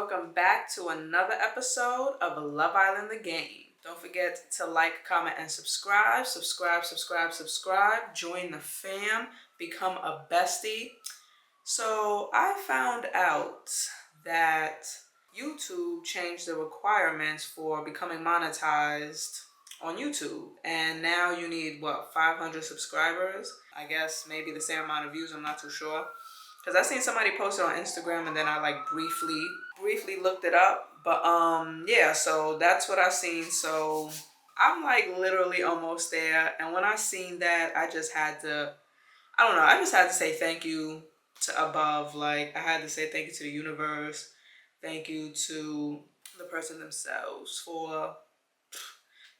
welcome back to another episode of Love Island the Game. Don't forget to like, comment, and subscribe. Subscribe. Join the fam. Become a bestie. So I found out that YouTube changed the requirements for becoming monetized on YouTube. And now you need, 500 subscribers? I guess maybe the same amount of views. I'm not too sure. Because I seen somebody post it on Instagram and then I briefly looked it up. But yeah, so that's what I seen. So I'm like literally almost there. And when I seen that, I just had to say thank you to above. Like I had to say thank you to the universe. Thank you to the person themselves for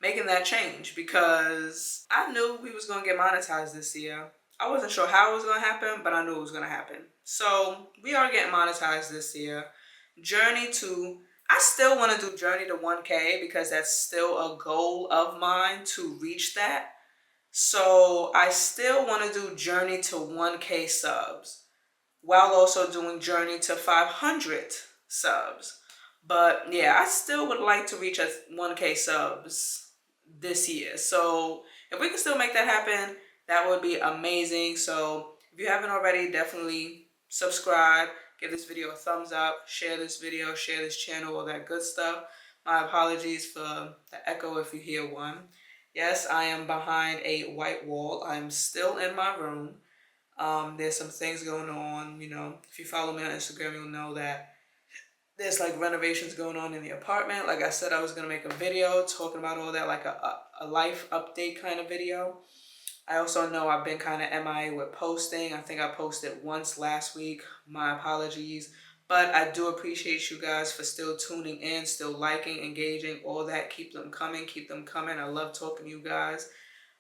making that change, because I knew we was gonna get monetized this year. I wasn't sure how it was gonna happen, but I knew it was gonna happen. So we are getting monetized this year. I still want to do Journey to 1K because that's still a goal of mine to reach that. So I still want to do Journey to 1K subs while also doing Journey to 500 subs. But yeah, I still would like to reach 1K subs this year. So if we can still make that happen, that would be amazing. So if you haven't already, definitely subscribe, give this video a thumbs up, share this video, share this channel, all that good stuff. My apologies for the echo if you hear one. Yes, I am behind a white wall. I'm still in my room. There's some things going on, if you follow me on Instagram, you'll know that there's like renovations going on in the apartment. Like I said, I was going to make a video talking about all that, like a life update kind of video. I also know I've been kind of MIA with posting. I think I posted once last week. My apologies. But I do appreciate you guys for still tuning in, still liking, engaging, all that. Keep them coming. I love talking to you guys.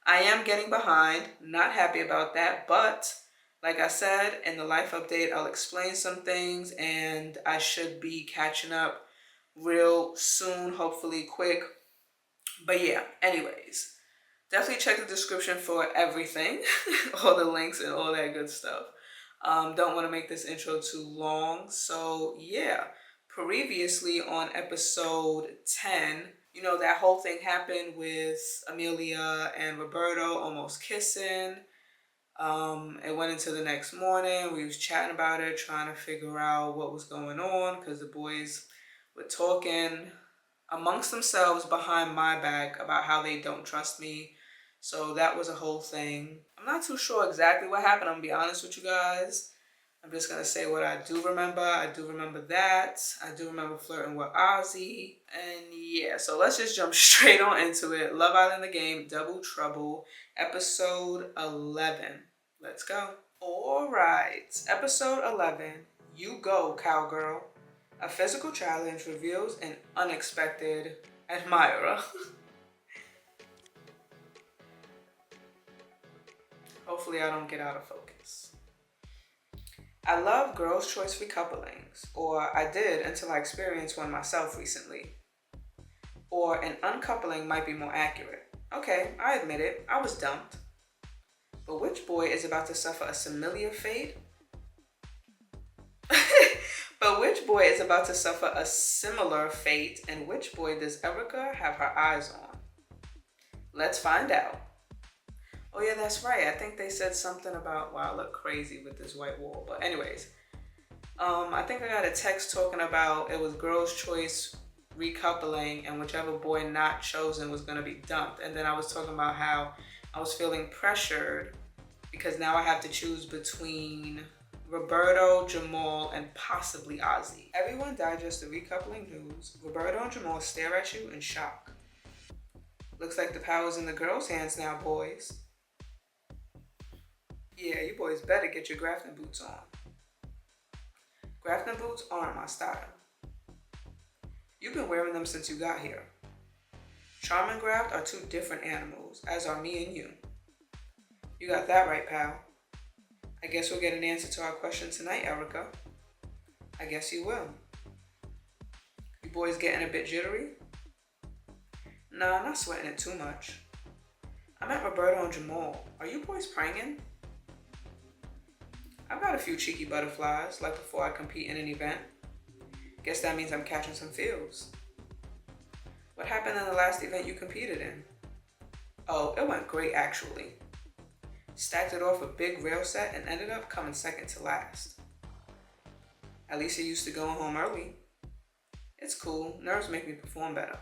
I am getting behind. Not happy about that. But like I said, in the life update, I'll explain some things. And I should be catching up real soon, hopefully quick. But yeah, anyways. Definitely check the description for everything, all the links and all that good stuff. Don't want to make this intro too long. So yeah, previously on episode 10, that whole thing happened with Amelia and Roberto almost kissing. It went into the next morning. We was chatting about it, trying to figure out what was going on because the boys were talking amongst themselves behind my back about how they don't trust me. So that was a whole thing. I'm not too sure exactly what happened. I'm gonna be honest with you guys. I'm just gonna say what I do remember. I do remember that. I do remember flirting with Ozzy. And yeah, so let's just jump straight on into it. Love Island the Game, Double Trouble, episode 11. Let's go. All right, episode 11. You go, cowgirl. A physical challenge reveals an unexpected admirer. Hopefully I don't get out of focus. I love girls' choice recouplings, or I did until I experienced one myself recently. Or an uncoupling might be more accurate. Okay, I admit it, I was dumped. But which boy is about to suffer a similar fate? But which boy is about to suffer a similar fate, and which boy does Erica have her eyes on? Let's find out. Oh yeah, that's right. I think they said something about, wow, I look crazy with this white wall. But anyways, I think I got a text talking about it was girls' choice recoupling and whichever boy not chosen was going to be dumped. And then I was talking about how I was feeling pressured because now I have to choose between Roberto, Jamal, and possibly Ozzy. Everyone digests the recoupling news. Roberto and Jamal stare at you in shock. Looks like the power's in the girls' hands now, boys. Yeah, you boys better get your Grafton boots on. Grafton boots aren't my style. You've been wearing them since you got here. Charm and graft are two different animals, as are me and you. You got that right, pal. I guess we'll get an answer to our question tonight, Erica. I guess you will. You boys getting a bit jittery? Nah, I'm not sweating it too much. I met Roberto and Jamal. Are you boys pranging? I've got a few cheeky butterflies, like before I compete in an event. Guess that means I'm catching some feels. What happened in the last event you competed in? Oh, it went great actually. Stacked it off a big rail set and ended up coming second to last. At least you're used to going home early. It's cool, nerves make me perform better.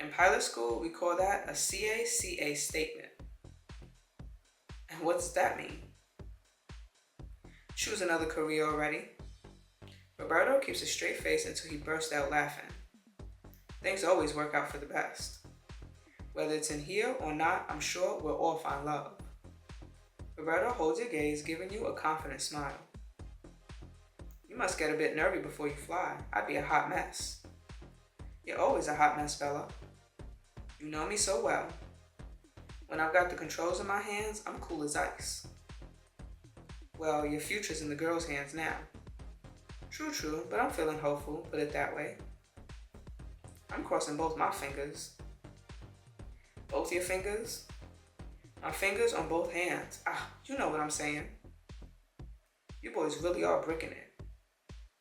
In pilot school, we call that a CACA statement. And what does that mean? Choose another career already. Roberto keeps a straight face until he bursts out laughing. Things always work out for the best. Whether it's in here or not, I'm sure we'll all find love. Roberto holds your gaze, giving you a confident smile. You must get a bit nervy before you fly. I'd be a hot mess. You're always a hot mess, Bella. You know me so well. When I've got the controls in my hands, I'm cool as ice. Well, your future's in the girls' hands now. True, but I'm feeling hopeful, put it that way. I'm crossing both my fingers. Both your fingers? My fingers on both hands. You know what I'm saying. You boys really are bricking it.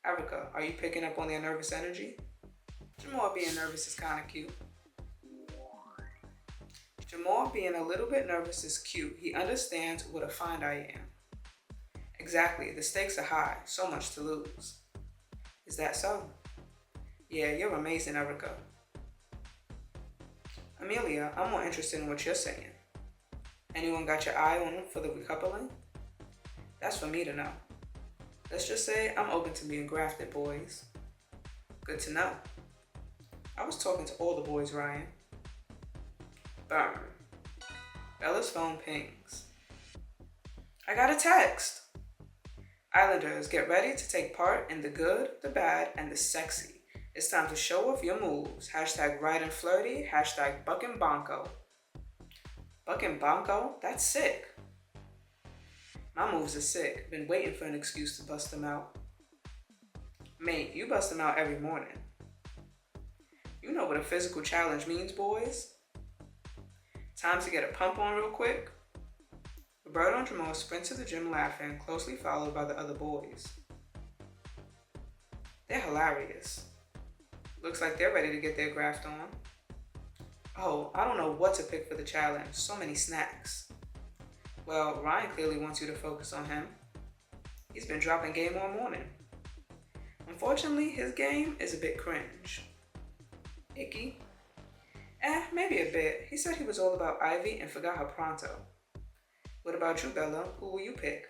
Erica, are you picking up on their nervous energy? Jamal being nervous is kind of cute. Jamal being a little bit nervous is cute. He understands what a find I am. Exactly, the stakes are high, so much to lose. Is that so? Yeah, you're amazing, Erica. Amelia, I'm more interested in what you're saying. Anyone got your eye on for the recoupling? That's for me to know. Let's just say I'm open to being grafted, boys. Good to know. I was talking to all the boys, Ryan. Burn. Bella's phone pings. I got a text. Islanders, get ready to take part in the good, the bad, and the sexy. It's time to show off your moves. Hashtag right and flirty. Hashtag bucking bonko. Bucking bonko? That's sick. My moves are sick. Been waiting for an excuse to bust them out. Mate, you bust them out every morning. You know what a physical challenge means, boys. Time to get a pump on real quick. Roberto and Jamal sprint to the gym laughing, closely followed by the other boys. They're hilarious. Looks like they're ready to get their graft on. Oh, I don't know what to pick for the challenge. So many snacks. Well, Ryan clearly wants you to focus on him. He's been dropping game all morning. Unfortunately, his game is a bit cringe. Icky? Maybe a bit. He said he was all about Ivy and forgot her pronto. What about you, Bella? Who will you pick?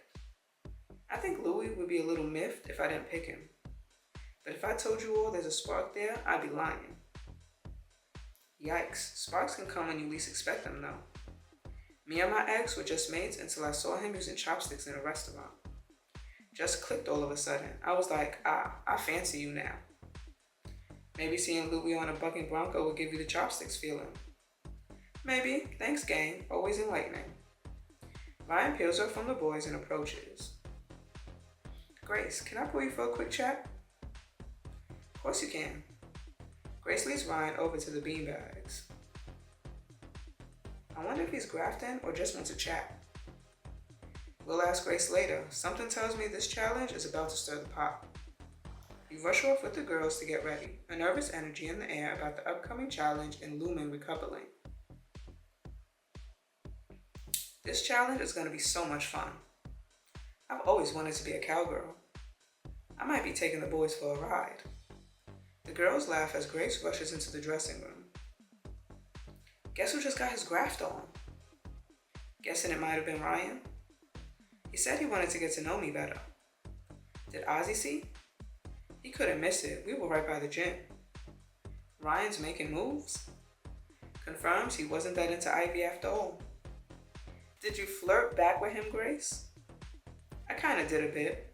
I think Louis would be a little miffed if I didn't pick him. But if I told you all there's a spark there, I'd be lying. Yikes, sparks can come when you least expect them though. Me and my ex were just mates until I saw him using chopsticks in a restaurant. Just clicked all of a sudden. I was like, I fancy you now. Maybe seeing Louis on a bucking bronco will give you the chopsticks feeling. Maybe. Thanks, gang. Always enlightening. Ryan peels her from the boys and approaches. Grace, can I pull you for a quick chat? Of course you can. Grace leads Ryan over to the beanbags. I wonder if he's grafting or just wants to chat. We'll ask Grace later. Something tells me this challenge is about to stir the pot. You rush off with the girls to get ready, a nervous energy in the air about the upcoming challenge in looming recoupling. This challenge is going to be so much fun. I've always wanted to be a cowgirl. I might be taking the boys for a ride. The girls laugh as Grace rushes into the dressing room. Guess who just got his graft on? Guessing it might have been Ryan. He said he wanted to get to know me better. Did Ozzy see? He couldn't miss it. We were right by the gym. Ryan's making moves. Confirms he wasn't that into Ivy after all. Did you flirt back with him, Grace? I kinda did a bit.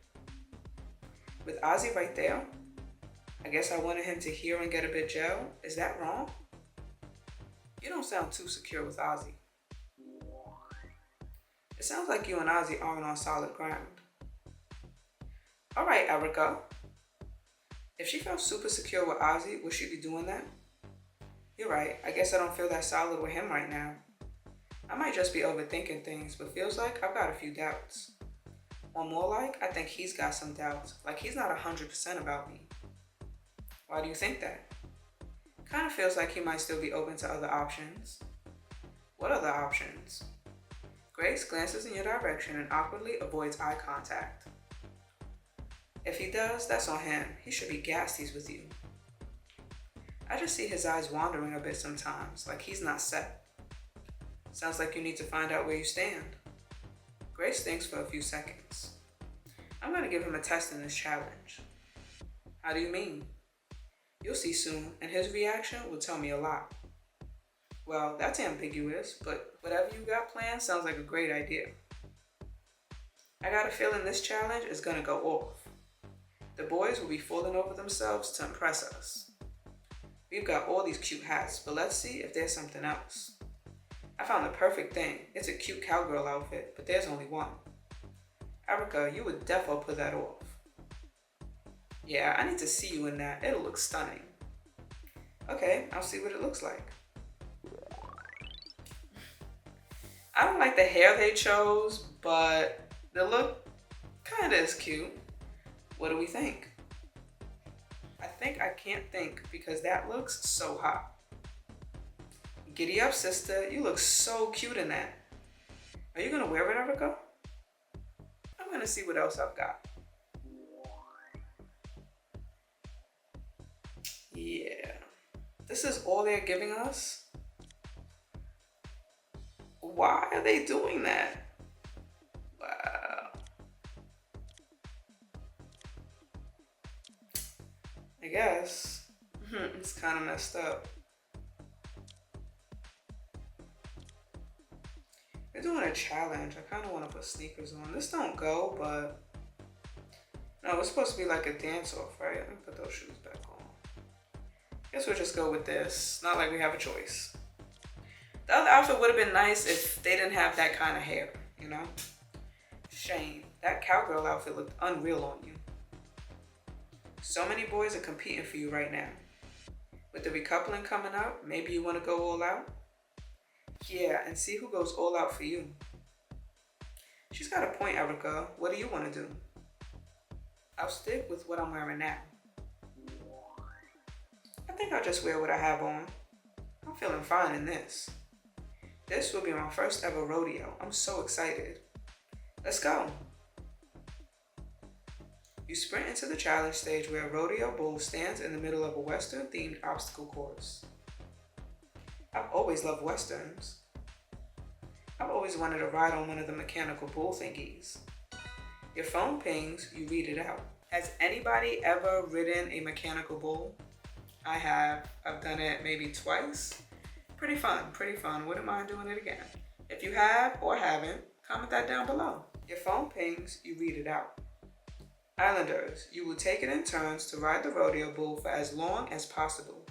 With Ozzy right there? I guess I wanted him to hear and get a bit gel. Is that wrong? You don't sound too secure with Ozzy. It sounds like you and Ozzy aren't on solid ground. Alright, Erica. If she felt super secure with Ozzy, would she be doing that? You're right. I guess I don't feel that solid with him right now. I might just be overthinking things, but feels like I've got a few doubts. Or more like, I think he's got some doubts. Like he's not 100% about me. Why do you think that? Kind of feels like he might still be open to other options. What other options? Grace glances in your direction and awkwardly avoids eye contact. If he does, that's on him. He should be gassed he's with you. I just see his eyes wandering a bit sometimes, like he's not set. Sounds like you need to find out where you stand. Grace thinks for a few seconds. I'm going to give him a test in this challenge. How do you mean? You'll see soon, and his reaction will tell me a lot. Well, that's ambiguous, but whatever you got planned sounds like a great idea. I got a feeling this challenge is going to go off. The boys will be falling over themselves to impress us. We've got all these cute hats, but let's see if there's something else. I found the perfect thing. It's a cute cowgirl outfit, but there's only one. Erica, you would defo put that off. Yeah, I need to see you in that. It'll look stunning. Okay, I'll see what it looks like. I don't like the hair they chose, but the look kinda is cute. What do we think? I think I can't think because that looks so hot. Giddy up, sister. You look so cute in that. Are you gonna wear it, Erica? I'm gonna see what else I've got. Yeah. This is all they're giving us? Why are they doing that? Wow. I guess. It's kind of messed up. They're doing a challenge. I kind of want to put sneakers on. This don't go, but... No, it's supposed to be like a dance-off, right? Let me put those shoes back on. Guess we'll just go with this. Not like we have a choice. The other outfit would have been nice if they didn't have that kind of hair, you know? Shame. That cowgirl outfit looked unreal on you. So many boys are competing for you right now. With the recoupling coming up, maybe you want to go all out? Yeah, and see who goes all out for you. She's got a point, Erica. What do you want to do? I'll stick with what I'm wearing now. I think I'll just wear what I have on. I'm feeling fine in this. This will be my first ever rodeo. I'm so excited. Let's go. You sprint into the challenge stage where a rodeo bull stands in the middle of a Western-themed obstacle course. I've always loved Westerns. I've always wanted to ride on one of the mechanical bull thingies. Your phone pings, you read it out. Has anybody ever ridden a mechanical bull? I have. I've done it maybe twice. Pretty fun, pretty fun. Wouldn't mind doing it again. If you have or haven't, comment that down below. Your phone pings, you read it out. Islanders, you will take it in turns to ride the rodeo bull for as long as possible.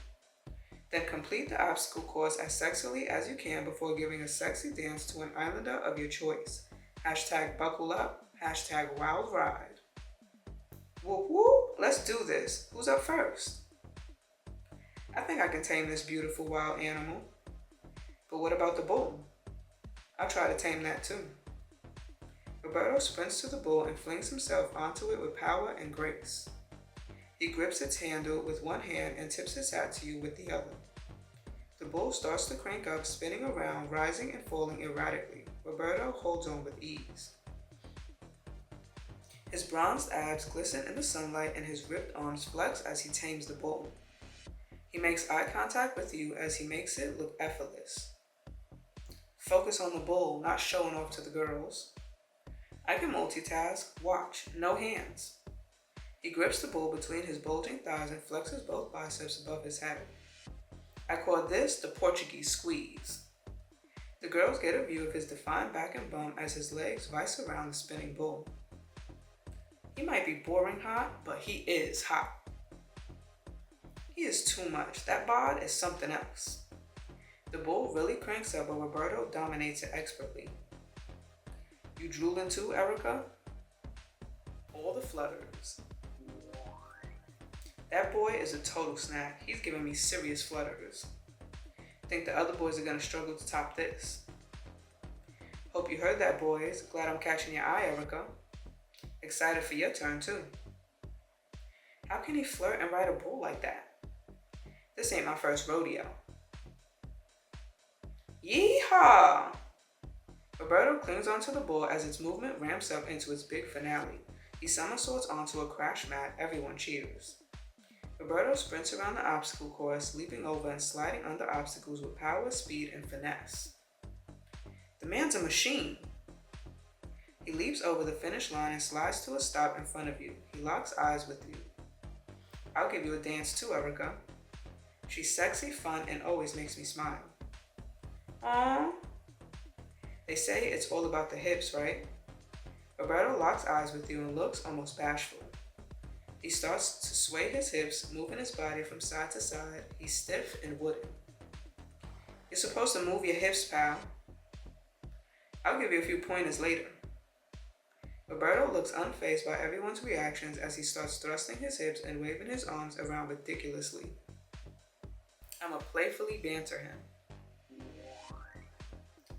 Then complete the obstacle course as sexily as you can before giving a sexy dance to an islander of your choice. Hashtag buckle up, hashtag wild ride. Whoop whoop, let's do this. Who's up first? I think I can tame this beautiful wild animal. But what about the bull? I'll try to tame that too. Roberto sprints to the bull and flings himself onto it with power and grace. He grips its handle with one hand and tips his hat to you with the other. The bull starts to crank up, spinning around, rising and falling erratically. Roberto holds on with ease. His bronzed abs glisten in the sunlight and his ripped arms flex as he tames the bull. He makes eye contact with you as he makes it look effortless. Focus on the bull, not showing off to the girls. I can multitask. Watch. No hands. He grips the bull between his bulging thighs and flexes both biceps above his head. I call this the Portuguese squeeze. The girls get a view of his defined back and bum as his legs vice around the spinning bull. He might be boring hot, but he is hot. He is too much. That bod is something else. The bull really cranks up, but Roberto dominates it expertly. You drooling too, Erica? All the flutters. That boy is a total snack. He's giving me serious flutters. Think the other boys are gonna struggle to top this. Hope you heard that, boys. Glad I'm catching your eye, Erica. Excited for your turn too. How can he flirt and ride a bull like that? This ain't my first rodeo. Yeehaw! Roberto clings onto the ball as its movement ramps up into its big finale. He somersaults onto a crash mat. Everyone cheers. Roberto sprints around the obstacle course, leaping over and sliding under obstacles with power, speed, and finesse. The man's a machine. He leaps over the finish line and slides to a stop in front of you. He locks eyes with you. I'll give you a dance too, Erica. She's sexy, fun, and always makes me smile. Aww. They say it's all about the hips, right? Roberto locks eyes with you and looks almost bashful. He starts to sway his hips, moving his body from side to side. He's stiff and wooden. You're supposed to move your hips, pal. I'll give you a few pointers later. Roberto looks unfazed by everyone's reactions as he starts thrusting his hips and waving his arms around ridiculously. I'ma playfully banter him.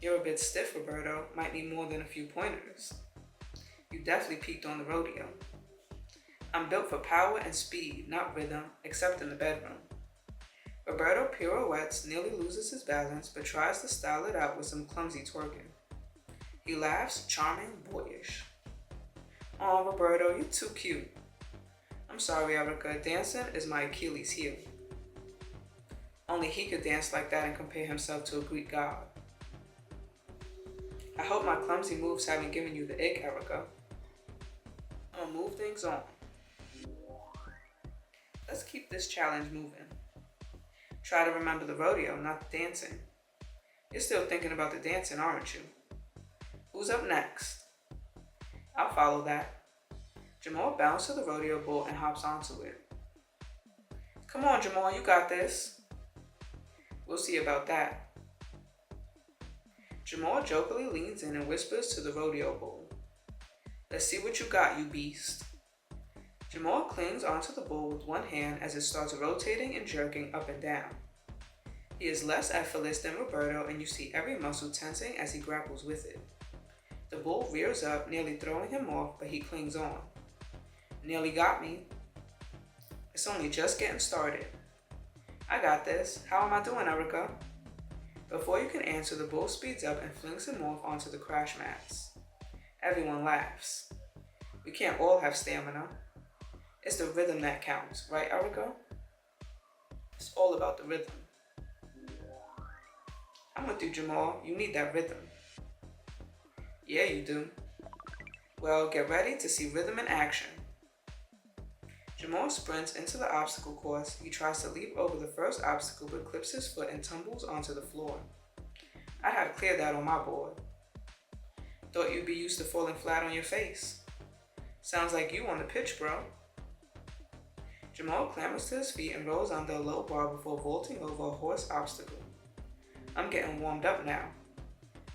You're a bit stiff, Roberto. Might need more than a few pointers. You definitely peaked on the rodeo. I'm built for power and speed, not rhythm, except in the bedroom. Roberto pirouettes, nearly loses his balance, but tries to style it out with some clumsy twerking. He laughs, charming, boyish. Aw, Roberto, you're too cute. I'm sorry, Erica, dancing is my Achilles heel. Only he could dance like that and compare himself to a Greek god. I hope my clumsy moves haven't given you the ick, Erica. I'm gonna move things on. Let's keep this challenge moving. Try to remember the rodeo, not the dancing. You're still thinking about the dancing, aren't you? Who's up next? I'll follow that. Jamal bounces to the rodeo bull and hops onto it. Come on, Jamal, you got this. We'll see about that. Jamal jokingly leans in and whispers to the rodeo bull. Let's see what you got, you beast. Jamal clings onto the bull with one hand as it starts rotating and jerking up and down. He is less effortless than Roberto, and you see every muscle tensing as he grapples with it. The bull rears up, nearly throwing him off, but he clings on. Nearly got me. It's only just getting started. I got this. How am I doing, Erica? Before you can answer, the bull speeds up and flings him off onto the crash mats. Everyone laughs. We can't all have stamina. It's the rhythm that counts, right, Erica? It's all about the rhythm. I'm with you, Jamal. You need that rhythm. Yeah, you do. Well, get ready to see rhythm in action. Jamal sprints into the obstacle course. He tries to leap over the first obstacle but clips his foot and tumbles onto the floor. I had cleared that on my board. Thought you'd be used to falling flat on your face. Sounds like you on the pitch, bro. Jamal clambers to his feet and rolls under a low bar before vaulting over a horse obstacle. I'm getting warmed up now.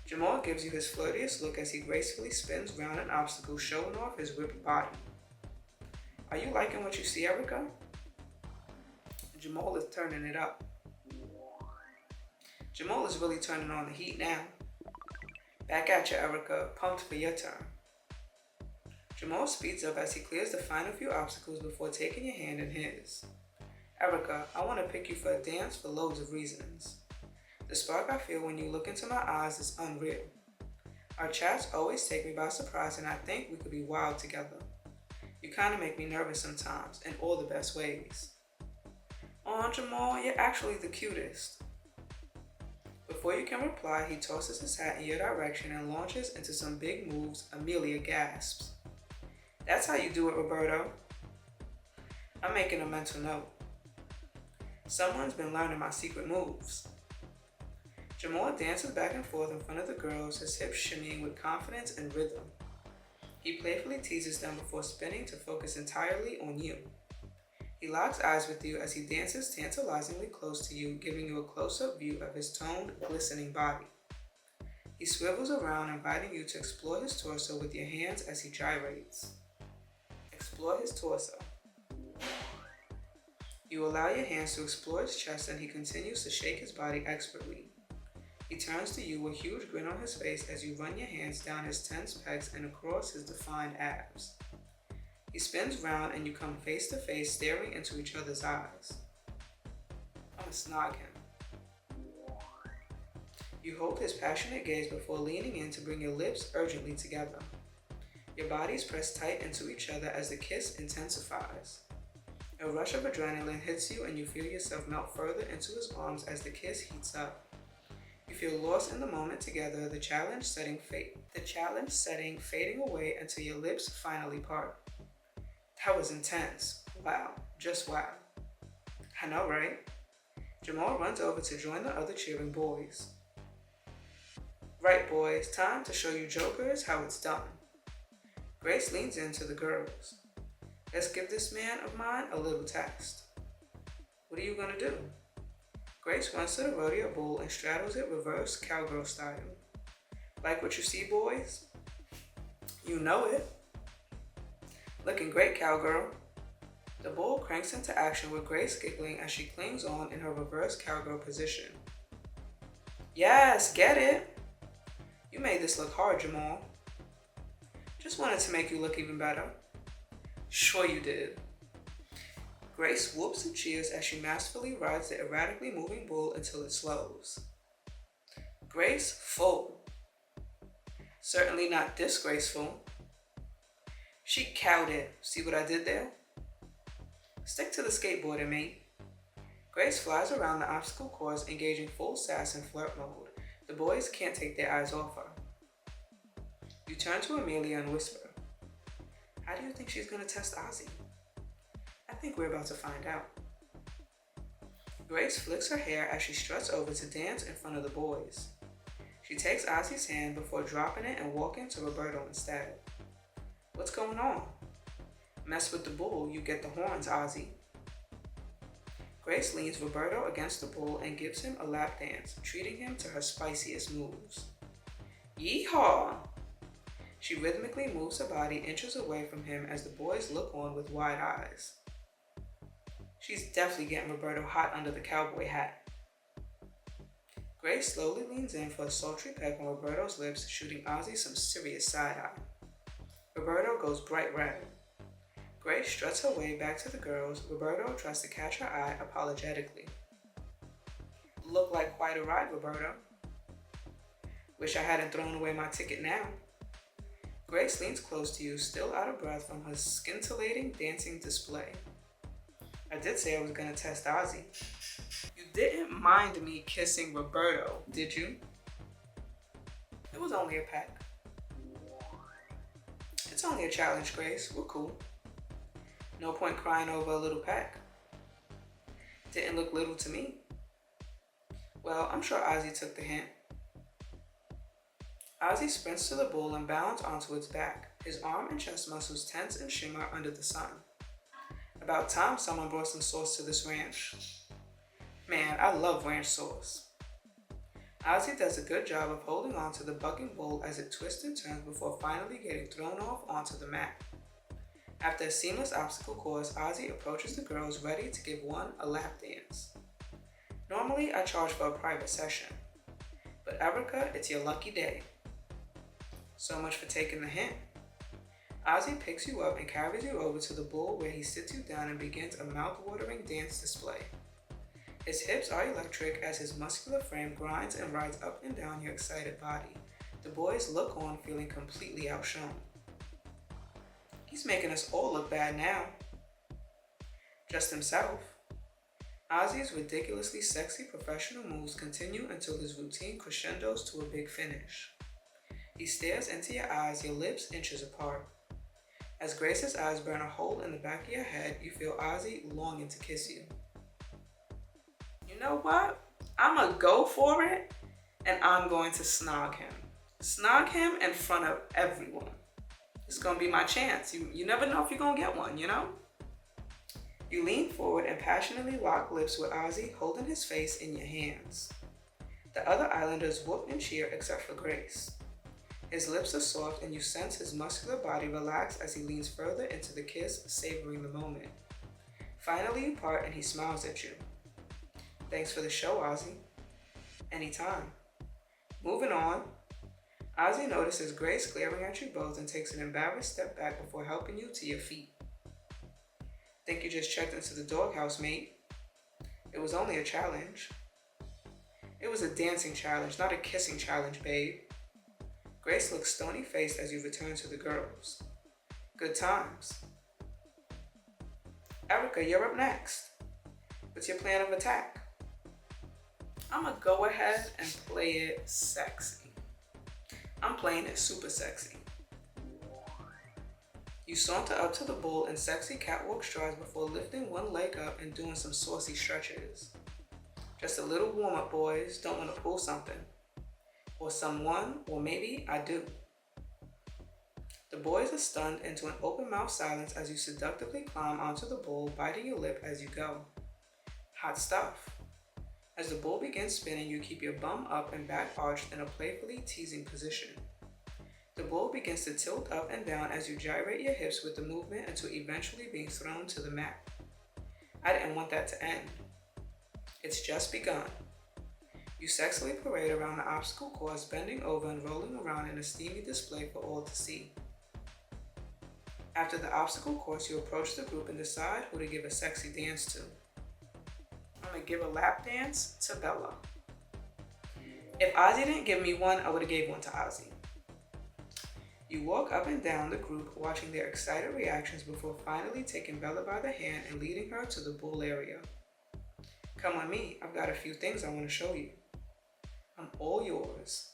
Jamal gives you his flirtiest look as he gracefully spins round an obstacle, showing off his ripped body. Are you liking what you see, Erica? Jamal is turning it up. Jamal is really turning on the heat now. Back at you, Erica, pumped for your turn. Jamal speeds up as he clears the final few obstacles before taking your hand in his. Erica, I want to pick you for a dance for loads of reasons. The spark I feel when you look into my eyes is unreal. Our chats always take me by surprise, and I think we could be wild together. You kind of make me nervous sometimes, in all the best ways. Aw, Jamal, you're actually the cutest. Before you can reply, he tosses his hat in your direction and launches into some big moves. Amelia gasps. That's how you do it, Roberto. I'm making a mental note. Someone's been learning my secret moves. Jamal dances back and forth in front of the girls, his hips shimmying with confidence and rhythm. He playfully teases them before spinning to focus entirely on you. He locks eyes with you as he dances tantalizingly close to you, giving you a close-up view of his toned, glistening body. He swivels around, inviting you to explore his torso with your hands as he gyrates. Explore his torso. You allow your hands to explore his chest, and he continues to shake his body expertly. He turns to you with a huge grin on his face as you run your hands down his tense pecs and across his defined abs. He spins round and you come face to face, staring into each other's eyes. and snog him. You hold his passionate gaze before leaning in to bring your lips urgently together. Your bodies press tight into each other as the kiss intensifies. A rush of adrenaline hits you and you feel yourself melt further into his arms as the kiss heats up. You feel lost in the moment together, the challenge setting fading away until your lips finally part. That was intense. Wow. Just wow. I know, right? Jamal runs over to join the other cheering boys. Right, boys, time to show you jokers how it's done. Grace leans into the girls. Let's give this man of mine a little test. What are you gonna do? Grace runs to the rodeo bull and straddles it reverse cowgirl style. Like what you see, boys? You know it. Looking great, cowgirl. The bull cranks into action with Grace giggling as she clings on in her reverse cowgirl position. Yes, get it! You made this look hard, Jamal. Just wanted to make you look even better. Sure you did. Grace whoops and cheers as she masterfully rides the erratically moving bull until it slows. Grace, full. Certainly not disgraceful. She cowed it. See what I did there? Stick to the skateboarding, mate. Grace flies around the obstacle course, engaging full sass and flirt mode. The boys can't take their eyes off her. You turn to Amelia and whisper, how do you think she's going to test Ozzy? I think we're about to find out. Grace flicks her hair as she struts over to dance in front of the boys. She takes Ozzy's hand before dropping it and walking to Roberto instead. What's going on? Mess with the bull, you get the horns, Ozzy. Grace leans Roberto against the bull and gives him a lap dance, treating him to her spiciest moves. Yeehaw! She rhythmically moves her body inches away from him as the boys look on with wide eyes. She's definitely getting Roberto hot under the cowboy hat. Grace slowly leans in for a sultry peck on Roberto's lips, shooting Ozzy some serious side-eye. Roberto goes bright red. Grace struts her way back to the girls. Roberto tries to catch her eye apologetically. Look like quite a ride, Roberto. Wish I hadn't thrown away my ticket now. Grace leans close to you, still out of breath from her scintillating dancing display. I did say I was gonna test Ozzy. You didn't mind me kissing Roberto, did you? It was only a peck. It's only a challenge, Grace. We're cool. No point crying over a little peck. Didn't look little to me. Well, I'm sure Ozzy took the hint. Ozzy sprints to the bull and bounds onto its back. His arm and chest muscles tense and shimmer under the sun. About time someone brought some sauce to this ranch. Man, I love ranch sauce. Ozzy does a good job of holding on to the bucking bull as it twists and turns before finally getting thrown off onto the mat. After a seamless obstacle course, Ozzy approaches the girls ready to give one a lap dance. Normally, I charge for a private session, but Erica, it's your lucky day. So much for taking the hint. Ozzy picks you up and carries you over to the bull where he sits you down and begins a mouth-watering dance display. His hips are electric as his muscular frame grinds and rides up and down your excited body. The boys look on feeling completely outshone. He's making us all look bad now. Just himself. Ozzy's ridiculously sexy professional moves continue until his routine crescendos to a big finish. He stares into your eyes, your lips inches apart. As Grace's eyes burn a hole in the back of your head, you feel Ozzy longing to kiss you. You know what? I'ma go for it, and I'm going to snog him. Snog him in front of everyone. It's gonna be my chance. You never know if you're gonna get one, you know? You lean forward and passionately lock lips with Ozzy, holding his face in your hands. The other islanders whoop and cheer except for Grace. His lips are soft and you sense his muscular body relax as he leans further into the kiss, savoring the moment. Finally you part and he smiles at you. Thanks for the show, Ozzy. Anytime. Moving on. Ozzy notices Grace glaring at you both and takes an embarrassed step back before helping you to your feet. Think you just checked into the doghouse, mate? It was only a challenge. It was a dancing challenge, not a kissing challenge, babe. Grace looked stony-faced as you returned to the girls. Good times. Erica, you're up next. What's your plan of attack? I'm gonna go ahead and play it sexy. I'm playing it super sexy. You saunter up to the bull in sexy catwalk strides before lifting one leg up and doing some saucy stretches. Just a little warm-up, boys. Don't want to pull something. Or someone, or maybe I do. The boys are stunned into an open-mouth silence as you seductively climb onto the bull, biting your lip as you go. Hot stuff. As the bull begins spinning, you keep your bum up and back arched in a playfully teasing position. The bull begins to tilt up and down as you gyrate your hips with the movement until eventually being thrown to the mat. I didn't want that to end. It's just begun. You sexily parade around the obstacle course, bending over and rolling around in a steamy display for all to see. After the obstacle course, you approach the group and decide who to give a sexy dance to. I'm gonna give a lap dance to Bella. If Ozzy didn't give me one, I would have gave one to Ozzy. You walk up and down the group, watching their excited reactions before finally taking Bella by the hand and leading her to the bull area. Come with me, I've got a few things I want to show you. I'm all yours.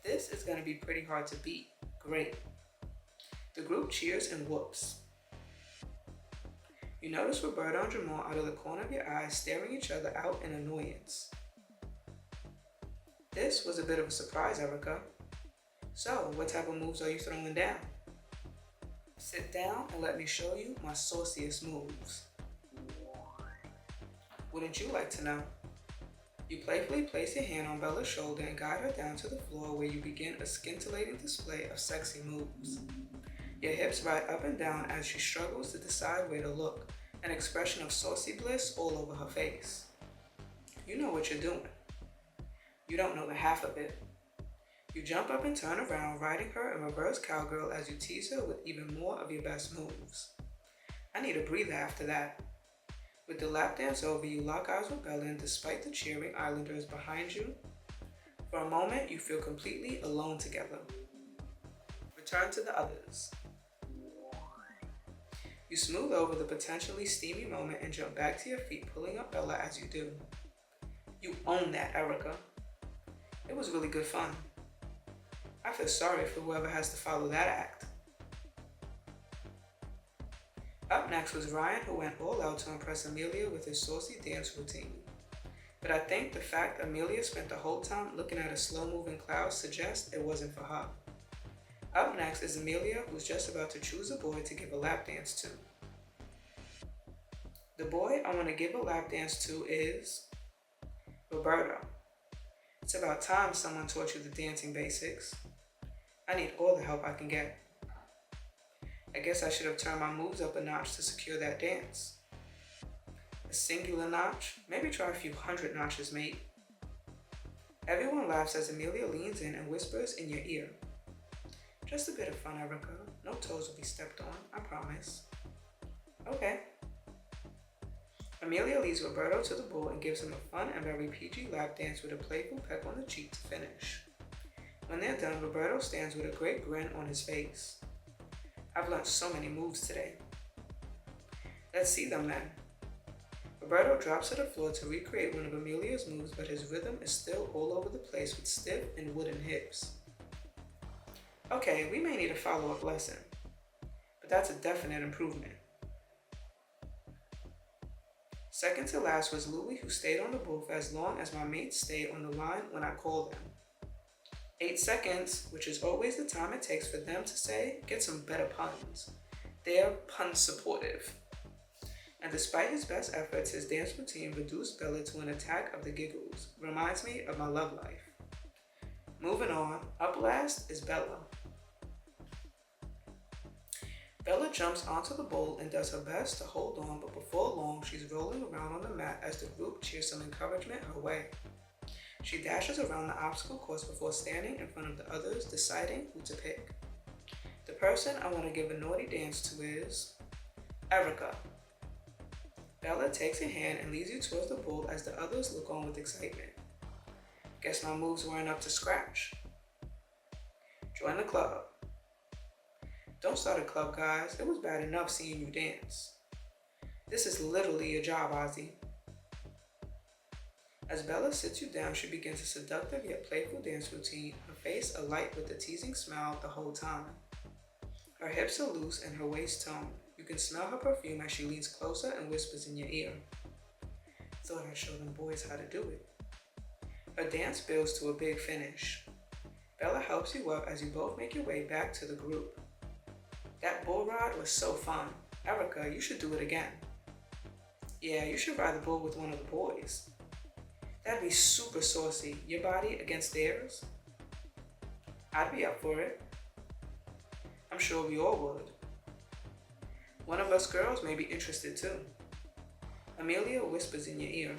This is going to be pretty hard to beat. Great. The group cheers and whoops. You notice Roberta and Jamal out of the corner of your eyes staring each other out in annoyance. This was a bit of a surprise, Erica. So, what type of moves are you throwing down? Sit down and let me show you my sauciest moves. Wouldn't you like to know? You playfully place your hand on Bella's shoulder and guide her down to the floor where you begin a scintillating display of sexy moves. Your hips ride up and down as she struggles to decide where to look, an expression of saucy bliss all over her face. You know what you're doing. You don't know the half of it. You jump up and turn around, riding her in reverse cowgirl as you tease her with even more of your best moves. I need a breather after that. With the lap dance over, you lock eyes with Bella, and despite the cheering Islanders behind you, for a moment you feel completely alone together. Return to the others. You smooth over the potentially steamy moment and jump back to your feet, pulling up Bella as you do. You own that, Erica. It was really good fun. I feel sorry for whoever has to follow that act. Up next was Ryan, who went all out to impress Amelia with his saucy dance routine. But I think the fact Amelia spent the whole time looking at a slow-moving cloud suggests it wasn't for her. Up next is Amelia, who's just about to choose a boy to give a lap dance to. The boy I want to give a lap dance to is Roberta. It's about time someone taught you the dancing basics. I need all the help I can get. I guess I should have turned my moves up a notch to secure that dance. A singular notch? Maybe try a few hundred notches, mate. Everyone laughs as Amelia leans in and whispers in your ear. Just a bit of fun, Erica. No toes will be stepped on, I promise. Okay. Amelia leads Roberto to the bull and gives him a fun and very PG lap dance with a playful peck on the cheek to finish. When they're done, Roberto stands with a great grin on his face. I've learned so many moves today. Let's see them then. Roberto drops to the floor to recreate one of Amelia's moves, but his rhythm is still all over the place with stiff and wooden hips. Okay, we may need a follow-up lesson, but that's a definite improvement. Second to last was Louie, who stayed on the bull for as long as my mates stayed on the line when I called them. 8 seconds, which is always the time it takes for them to say, get some better puns. They're pun supportive. And despite his best efforts, his dance routine reduced Bella to an attack of the giggles. Reminds me of my love life. Moving on, up last is Bella. Bella jumps onto the bull and does her best to hold on, but before long, she's rolling around on the mat as the group cheers some encouragement her way. She dashes around the obstacle course before standing in front of the others, deciding who to pick. The person I want to give a naughty dance to is Erica. Bella takes a hand and leads you towards the bull as the others look on with excitement. Guess my moves weren't up to scratch. Join the club. Don't start a club, guys. It was bad enough seeing you dance. This is literally a job, Ozzy. As Bella sits you down, she begins a seductive yet playful dance routine, her face alight with a teasing smile the whole time. Her hips are loose and her waist toned. You can smell her perfume as she leans closer and whispers in your ear. Thought I'd show them boys how to do it. Her dance builds to a big finish. Bella helps you up as you both make your way back to the group. That bull ride was so fun. Erica, you should do it again. Yeah, you should ride the bull with one of the boys. That'd be super saucy, your body against theirs. I'd be up for it. I'm sure we all would. One of us girls may be interested too. Amelia whispers in your ear.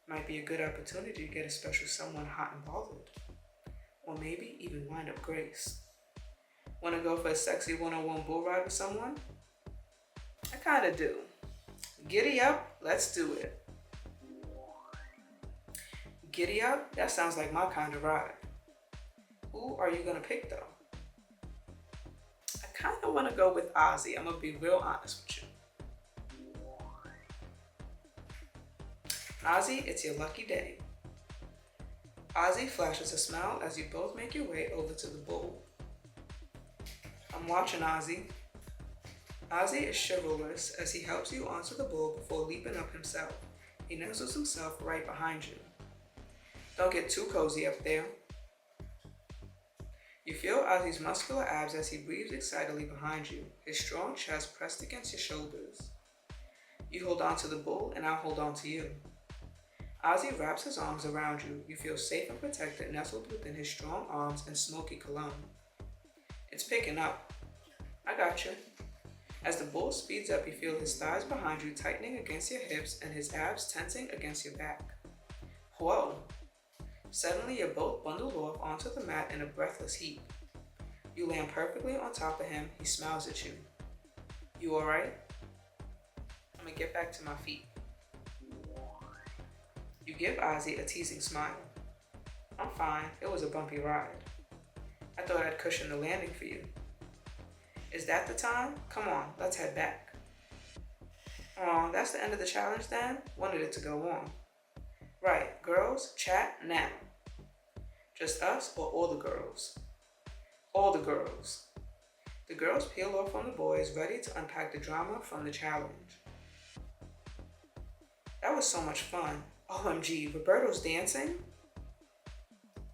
Might be a good opportunity to get a special someone hot and bothered. Or maybe even wind up Grace. Wanna go for a sexy one-on-one bull ride with someone? I kinda do. Giddy up, let's do it. Giddy up? That sounds like my kind of ride. Who are you gonna pick though? I kinda wanna go with Ozzy. I'm gonna be real honest with you. Ozzy, it's your lucky day. Ozzy flashes a smile as you both make your way over to the bull. I'm watching Ozzy. Ozzy is chivalrous as he helps you onto the bull before leaping up himself. He nestles himself right behind you. Don't get too cozy up there. You feel Ozzy's muscular abs as he breathes excitedly behind you, his strong chest pressed against your shoulders. You hold on to the bull and I'll hold on to you. Ozzy wraps his arms around you. You feel safe and protected, nestled within his strong arms and smoky cologne. It's picking up. I got you. As the bull speeds up, you feel his thighs behind you tightening against your hips and his abs tensing against your back. Whoa! Suddenly, you're both bundled off onto the mat in a breathless heap. You land perfectly on top of him. He smiles at you. You alright? I'm gonna get back to my feet. You give Ozzy a teasing smile. I'm fine. It was a bumpy ride. I thought I'd cushion the landing for you. Is that the time? Come on, let's head back. Aw, that's the end of the challenge then? Wanted it to go on. Right, girls, chat now. Just us or all the girls? All the girls. The girls peel off from the boys, ready to unpack the drama from the challenge. That was so much fun. OMG, Roberto's dancing?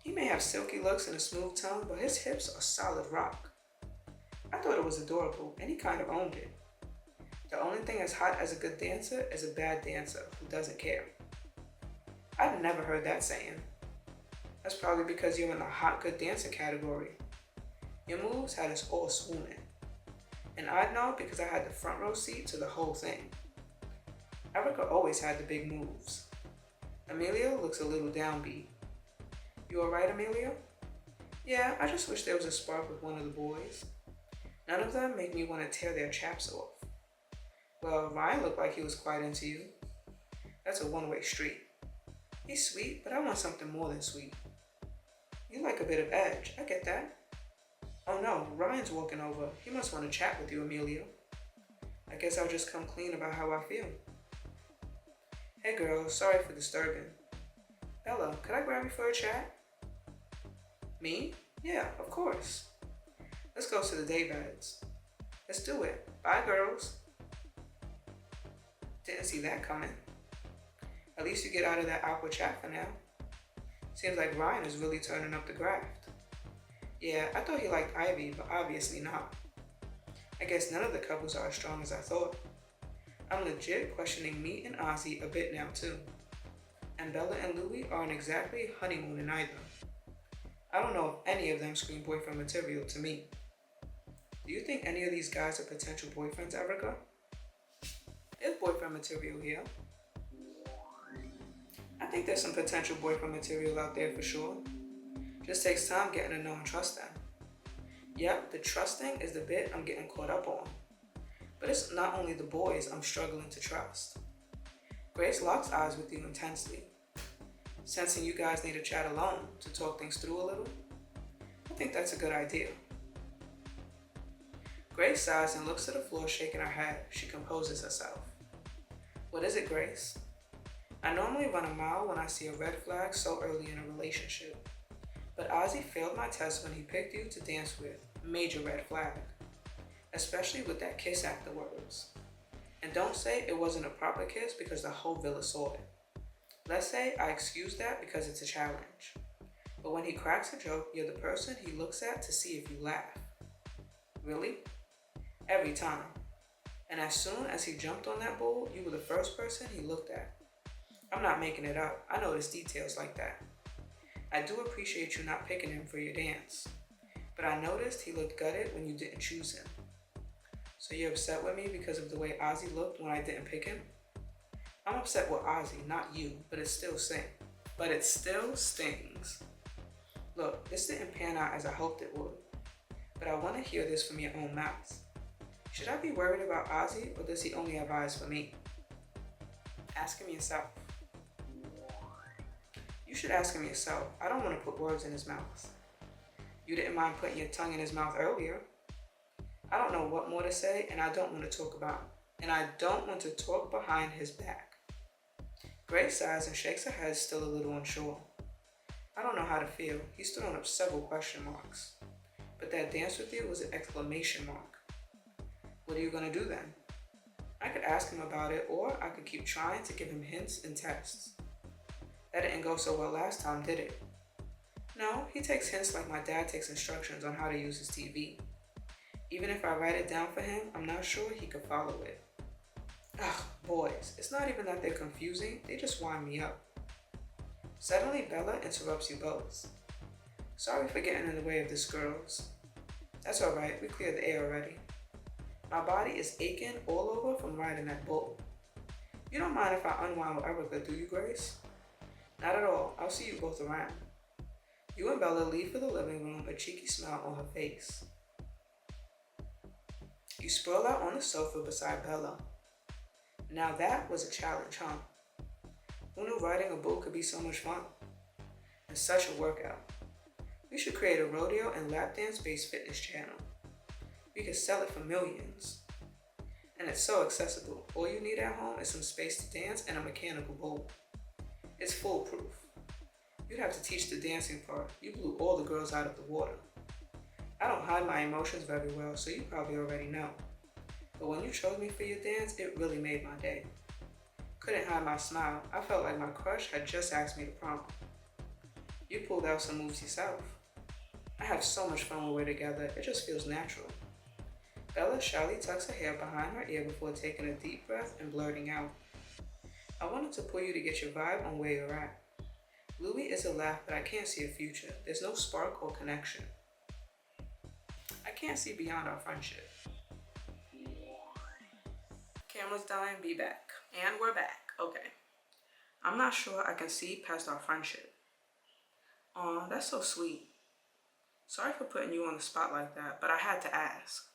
He may have silky looks and a smooth tongue, but his hips are solid rock. I thought it was adorable, and he kind of owned it. The only thing as hot as a good dancer is a bad dancer who doesn't care. I've never heard that saying. That's probably because you're in the hot good dancer category. Your moves had us all swooning. And I'd know because I had the front row seat to the whole thing. Erica always had the big moves. Amelia looks a little downbeat. You alright, Amelia? Yeah, I just wish there was a spark with one of the boys. None of them make me want to tear their chaps off. Well, Ryan looked like he was quite into you. That's a one-way street. He's sweet, but I want something more than sweet. You like a bit of edge, I get that. Oh no, Ryan's walking over. He must want to chat with you, Amelia. I guess I'll just come clean about how I feel. Hey girl, sorry for disturbing. Bella, could I grab you for a chat? Me? Yeah, of course. Let's go to the day beds. Let's do it. Bye, girls. Didn't see that coming. At least you get out of that awkward chat for now. Seems like Ryan is really turning up the graft. Yeah, I thought he liked Ivy, but obviously not. I guess none of the couples are as strong as I thought. I'm legit questioning me and Ozzy a bit now too. And Bella and Louie aren't exactly honeymooning either. I don't know if any of them scream boyfriend material to me. Do you think any of these guys are potential boyfriends, Erica? There's boyfriend material here. I think there's some potential boyfriend material out there for sure. Just takes time getting to know and trust them. Yep, the trusting is the bit I'm getting caught up on. But it's not only the boys I'm struggling to trust. Grace locks eyes with you intensely, sensing you guys need a chat alone to talk things through a little. I think that's a good idea. Grace sighs and looks to the floor, shaking her head. She composes herself. What is it, Grace? I normally run a mile when I see a red flag so early in a relationship. But Ozzy failed my test when he picked you to dance with. Major red flag. Especially with that kiss afterwards. And don't say it wasn't a proper kiss because the whole villa saw it. Let's say I excuse that because it's a challenge. But when he cracks a joke, you're the person he looks at to see if you laugh. Really? Every time. And as soon as he jumped on that bull, you were the first person he looked at. I'm not making it up. I notice details like that. I do appreciate you not picking him for your dance. But I noticed he looked gutted when you didn't choose him. So you're upset with me because of the way Ozzy looked when I didn't pick him? I'm upset with Ozzy, not you, but it still stings. Look, this didn't pan out as I hoped it would. But I want to hear this from your own mouth. Should I be worried about Ozzy, or does he only have eyes for me? Ask him yourself. You should ask him yourself. I don't want to put words in his mouth. You didn't mind putting your tongue in his mouth earlier. I don't know what more to say, and I don't want to talk behind his back. Grace sighs and shakes her head, still a little unsure. I don't know how to feel. He's thrown up several question marks. But that dance with you was an exclamation mark. What are you going to do then? I could ask him about it, or I could keep trying to give him hints and tests. That didn't go so well last time, did it? No, he takes hints like my dad takes instructions on how to use his TV. Even if I write it down for him, I'm not sure he could follow it. Ugh, boys, it's not even that they're confusing, they just wind me up. Suddenly, Bella interrupts you both. Sorry for getting in the way of this, girls. That's alright, we cleared the air already. My body is aching all over from riding that bull. You don't mind if I unwind with Erica, do you, Grace? Not at all, I'll see you both around. You and Bella leave for the living room, a cheeky smile on her face. You sprawl out on the sofa beside Bella. Now that was a challenge, huh? Who knew riding a bull could be so much fun? And such a workout. We should create a rodeo and lap dance-based fitness channel. We could sell it for millions. And it's so accessible. All you need at home is some space to dance and a mechanical bull. It's foolproof. You'd have to teach the dancing part. You blew all the girls out of the water. I don't hide my emotions very well, so you probably already know. But when you chose me for your dance, it really made my day. Couldn't hide my smile. I felt like my crush had just asked me to prom. You pulled out some moves yourself. I have so much fun when we're together, it just feels natural. Bella shyly tucks her hair behind her ear before taking a deep breath and blurting out. I wanted to pull you to get your vibe on where you're at. Louie is a laugh, but I can't see a future. There's no spark or connection. I can't see beyond our friendship. Camera's dying, be back. And we're back, okay. I'm not sure I can see past our friendship. Aw, that's so sweet. Sorry for putting you on the spot like that, but I had to ask.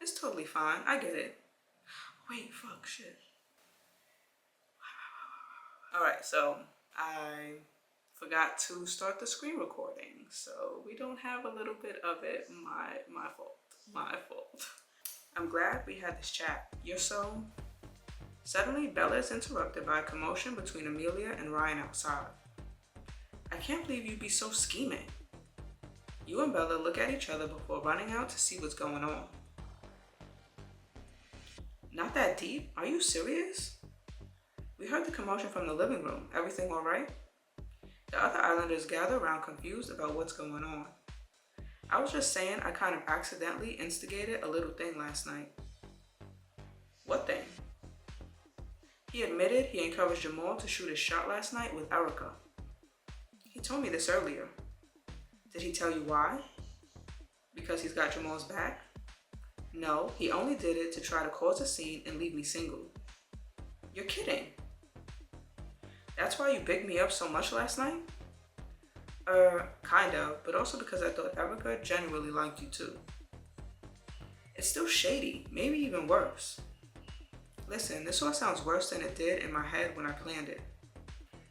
It's totally fine, I get it. Wait, fuck, shit. Alright, so I forgot to start the screen recording, so we don't have a little bit of it. My fault. I'm glad we had this chat. You're so... Suddenly, Bella is interrupted by a commotion between Amelia and Ryan outside. I can't believe you'd be so scheming. You and Bella look at each other before running out to see what's going on. Not that deep? Are you serious? We heard the commotion from the living room. Everything all right? The other islanders gather around confused about what's going on. I was just saying I kind of accidentally instigated a little thing last night. What thing? He admitted he encouraged Jamal to shoot his shot last night with Erica. He told me this earlier. Did he tell you why? Because he's got Jamal's back? No, he only did it to try to cause a scene and leave me single. You're kidding. That's why you bigged me up so much last night? Kind of, but also because I thought Erica genuinely liked you too. It's still shady, maybe even worse. Listen, this all sounds worse than it did in my head when I planned it.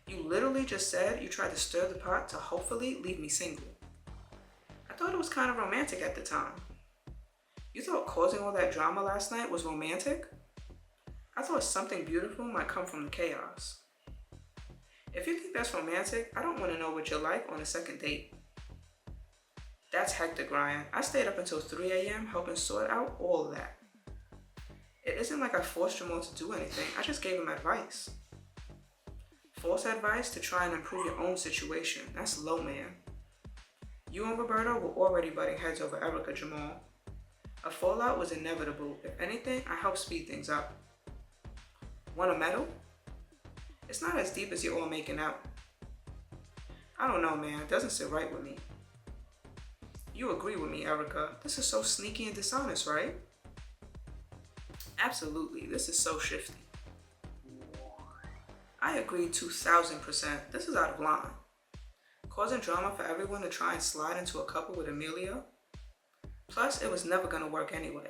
You literally just said you tried to stir the pot to hopefully leave me single. I thought it was kind of romantic at the time. You thought causing all that drama last night was romantic? I thought something beautiful might come from the chaos. If you think that's romantic, I don't want to know what you're like on a second date. That's hectic, Ryan. I stayed up until 3 a.m. helping sort out all of that. It isn't like I forced Jamal to do anything, I just gave him advice. False advice to try and improve your own situation. That's low, man. You and Roberto were already butting heads over Erica, Jamal. A fallout was inevitable. If anything, I helped speed things up. Want a medal? It's not as deep as you're all making out. I don't know, man. It doesn't sit right with me. You agree with me, Erica. This is so sneaky and dishonest, right? Absolutely. This is so shifty. I agree 2,000%. This is out of line. Causing drama for everyone to try and slide into a couple with Amelia. Plus, it was never going to work anyway.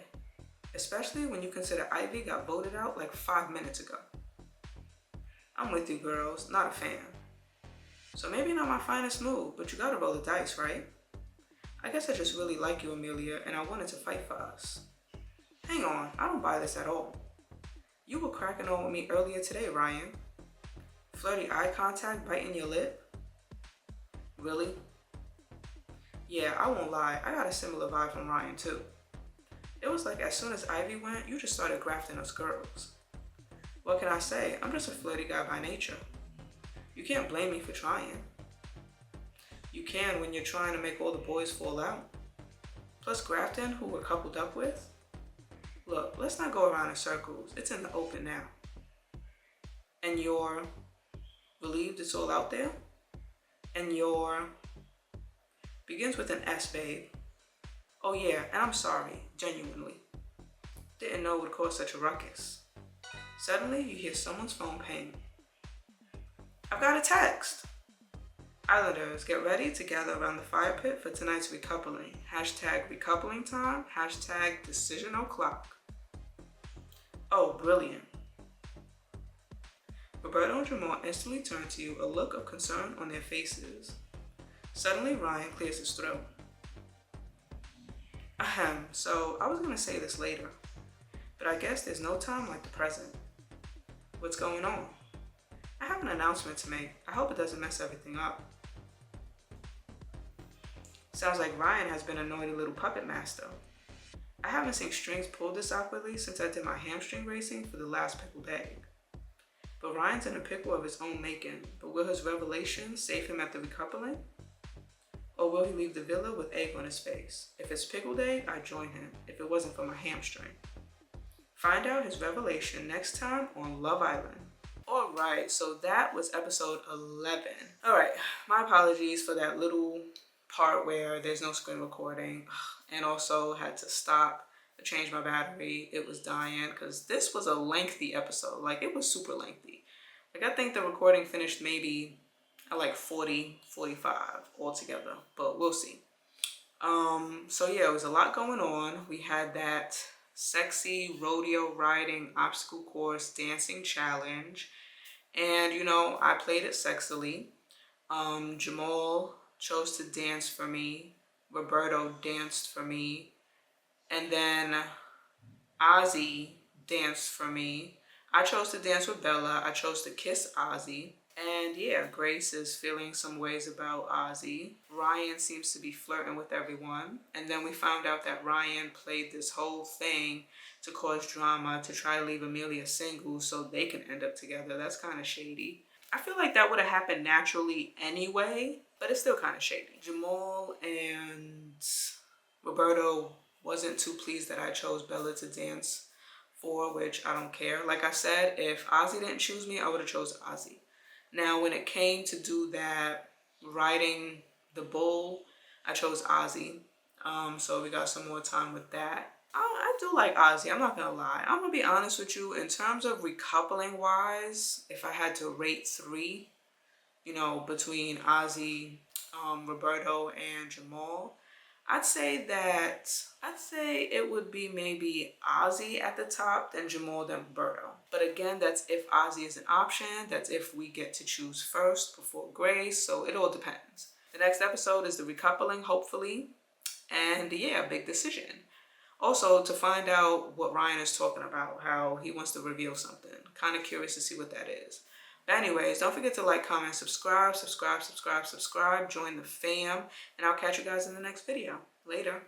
Especially when you consider Ivy got voted out like 5 minutes ago. I'm with you, girls. Not a fan. So maybe not my finest move, but you gotta roll the dice, right? I guess I just really like you, Amelia, and I wanted to fight for us. Hang on, I don't buy this at all. You were cracking on with me earlier today, Ryan. Flirty eye contact, biting your lip? Really? Yeah, I won't lie, I got a similar vibe from Ryan too. It was like as soon as Ivy went, you just started grafting us girls. What can I say? I'm just a flirty guy by nature. You can't blame me for trying. You can when you're trying to make all the boys fall out. Plus Grafton, who we're coupled up with. Look, let's not go around in circles. It's in the open now. And you're relieved it's all out there? And you're begins with an S, babe. Oh yeah, and I'm sorry, genuinely. Didn't know it would cause such a ruckus. Suddenly, you hear someone's phone ping. I've got a text. Islanders, get ready to gather around the fire pit for tonight's recoupling. Hashtag recoupling time. Hashtag decision o'clock. Oh, brilliant. Roberto and Jamal instantly turn to you, a look of concern on their faces. Suddenly, Ryan clears his throat. Ahem, so I was going to say this later, but I guess there's no time like the present. What's going on? I have an announcement to make. I hope it doesn't mess everything up. Sounds like Ryan has been a naughty little puppet master. I haven't seen strings pulled this awkwardly since I did my hamstring racing for the last pickled egg. But Ryan's in a pickle of his own making, but will his revelation save him at the recoupling? Or will he leave the villa with egg on his face? If it's pickled egg, I'd join him, if it wasn't for my hamstring. Find out his revelation next time on Love Island. Alright, so that was episode 11. Alright, my apologies for that little part where there's no screen recording, and also had to stop to change my battery. It was dying because this was a lengthy episode. Like, it was super lengthy. Like, I think the recording finished maybe at like 40, 45 altogether, but we'll see. So yeah, it was a lot going on. We had that sexy rodeo riding obstacle course dancing challenge, and you know, I played it sexily. Jamal chose to dance for me. Roberto danced for me. And then Ozzy danced for me. I chose to dance with Bella. I chose to kiss Ozzy. And yeah, Grace is feeling some ways about Ozzy. Ryan seems to be flirting with everyone. And then we found out that Ryan played this whole thing to cause drama, to try to leave Amelia single so they can end up together. That's kind of shady. I feel like that would have happened naturally anyway, but it's still kind of shady. Jamal and Roberto wasn't too pleased that I chose Bella to dance for, which I don't care. Like I said, if Ozzy didn't choose me, I would have chose Ozzy. Now, when it came to do that riding the bull, I chose Ozzy. So we got some more time with that. I do like Ozzy, I'm not gonna lie. I'm gonna be honest with you, in terms of recoupling wise, if I had to rate 3, you know, between Ozzy, Roberto, and Jamal, I'd say it would be maybe Ozzy at the top, then Jamal, then Roberto. But again, that's if Ozzy is an option. That's if we get to choose first before Grace. So it all depends. The next episode is the recoupling, hopefully. And yeah, big decision. Also, to find out what Ryan is talking about, how he wants to reveal something. Kind of curious to see what that is. But anyways, don't forget to like, comment, subscribe. Join the fam. And I'll catch you guys in the next video. Later.